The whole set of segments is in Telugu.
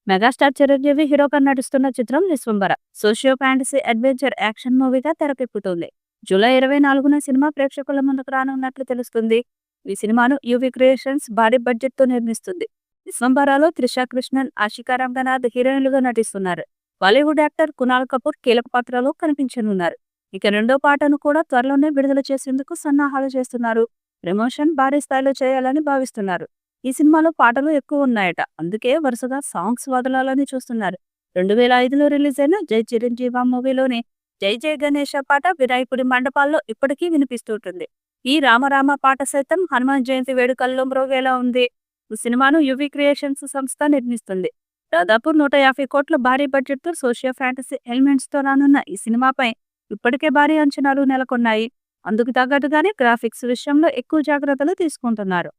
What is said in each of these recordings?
మెగాస్టార్ చిరంజీవి హీరోగా నటిస్తున్న చిత్రం Vishwambhara socio fantasy adventure action మూవీగా తెరకెక్కుతుంది. జూలై 24న సినిమా ప్రేక్షకుల ముందుకు రానున్నట్లు తెలుస్తుంది. ఈ సినిమాను యువి క్రియేషన్స్ భారీ బడ్జెట్ తో నిర్మిస్తుంది. విశ్వంబరలో త్రిష కృష్ణన్, ఆషికా రంగనాథ్ హీరోయిన్లుగా నటిస్తున్నారు. బాలీవుడ్ యాక్టర్ కునాల్ కపూర్ కీలక పాత్రలో కనిపించనున్నారు. ఇక రెండో పాటను కూడా త్వరలోనే విడుదల చేసేందుకు సన్నాహాలు చేస్తున్నారు. ప్రమోషన్ భారీ స్థాయిలో చేయాలని భావిస్తున్నారు. ఈ సినిమాలో పాటలు ఎక్కువ ఉన్నాయట. అందుకే వరుసగా సాంగ్స్ వదలాలని చూస్తున్నారు. 2005లో రిలీజ్ అయిన జై చిరంజీవ మూవీలోని జై జై గణేష పాట వినాయకుడి మండపాల్లో ఇప్పటికీ వినిపిస్తుంటుంది. ఈ రామరామ పాట సైతం హనుమాన్ జయంతి వేడుకల్లో మ్రోగేలా ఉంది. ఈ సినిమాను యువి క్రియేషన్స్ సంస్థ నిర్మిస్తుంది. దాదాపు 150 కోట్ల భారీ బడ్జెట్ తో సోషియో ఫ్యాంటసీ ఎలిమెంట్స్ తో రానున్న ఈ సినిమాపై ఇప్పటికే భారీ అంచనాలు నెలకొన్నాయి. అందుకు తగ్గట్టుగానే గ్రాఫిక్స్ విషయంలో ఎక్కువ జాగ్రత్తలు తీసుకుంటున్నారు.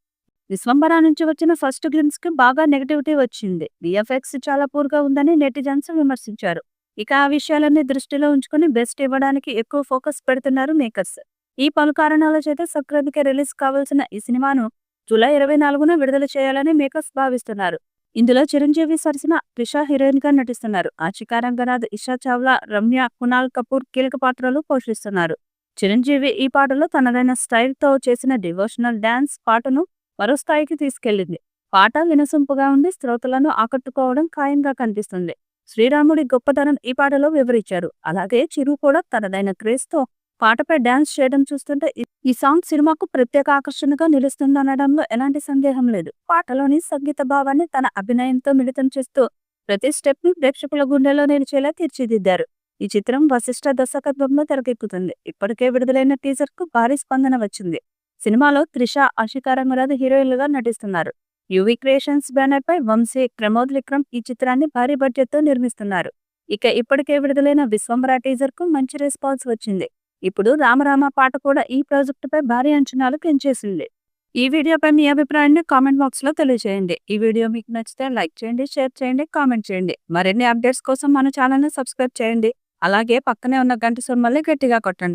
విశ్వంబర నుంచి వచ్చిన ఫస్ట్ గ్లిమ్స్ కి బాగా నెగటివిటీ వచ్చింది. విఎఫ్ఎక్స్ చాలా పూర్గా ఉందని నెటిజన్స్ విమర్శించారు. ఇక ఆ విషయాలన్నీ దృష్టిలో ఉంచుకుని బెస్ట్ ఇవ్వడానికి ఎక్కువ ఫోకస్ పెడుతున్నారు మేకర్స్. ఈ పలు కారణాల చేత సంక్రాంతికి రిలీజ్ కావాల్సిన ఈ సినిమాను జూలై 24న విడుదల చేయాలని మేకర్స్ భావిస్తున్నారు. ఇందులో చిరంజీవి సరసన త్రిష హీరోయిన్ గా నటిస్తున్నారు. ఆషికా రంగనాథ్, ఇషా చావ్లా, రమ్య, కునాల్ కపూర్ కీలక పాత్రలు పోషిస్తున్నారు. చిరంజీవి ఈ పాటలో తనదైన స్టైల్ తో చేసిన డివోషనల్ డాన్స్ పాటను మరో స్థాయికి తీసుకెళ్లింది. పాట వినసొంపుగా ఉండి శ్రోతలను ఆకట్టుకోవడం ఖాయంగా కనిపిస్తుంది. శ్రీరాముడి గొప్పతనం ఈ పాటలో వివరించారు. అలాగే చిరు కూడా తనదైన క్రేజ్ తో పాటపై డాన్స్ చేయడం చూస్తుంటే ఈ సాంగ్ సినిమాకు ప్రత్యేక ఆకర్షణగా నిలుస్తుందనడంలో ఎలాంటి సందేహం లేదు. పాటలోని సంగీత భావాన్ని తన అభినయంతో మిళితం చేస్తూ ప్రతి స్టెప్ ని ప్రేక్షకుల గుండెలో నిలిచేలా తీర్చిదిద్దారు. ఈ చిత్రం వశిష్ఠ దర్శకత్వంలో తెరకెక్కుతుంది. ఇప్పటికే విడుదలైన టీజర్ కు భారీ స్పందన వచ్చింది. సినిమాలో త్రిష, ఆషికా రంగనాథ్ హీరోయిన్లుగా నటిస్తున్నారు. యువి క్రియేషన్స్ బ్యానర్ పై వంశీ, ప్రమోద్ విక్రమ్ ఈ చిత్రాన్ని భారీ బడ్జెట్ తో నిర్మిస్తున్నారు. ఇక ఇప్పటికే విడుదలైన విశ్వంబర టీజర్ కు మంచి రెస్పాన్స్ వచ్చింది. ఇప్పుడు రామరామ పాట కూడా ఈ ప్రాజెక్టు పై భారీ అంచనాలు పెంచేసింది. ఈ వీడియోపై మీ అభిప్రాయాన్ని కామెంట్ బాక్స్ లో తెలియజేయండి. ఈ వీడియో మీకు నచ్చితే లైక్ చేయండి, షేర్ చేయండి, కామెంట్ చేయండి. మరిన్ని అప్డేట్స్ కోసం మన ఛానల్ ని సబ్స్క్రైబ్ చేయండి. అలాగే పక్కనే ఉన్న గంట సింబల్ని గట్టిగా కొట్టండి.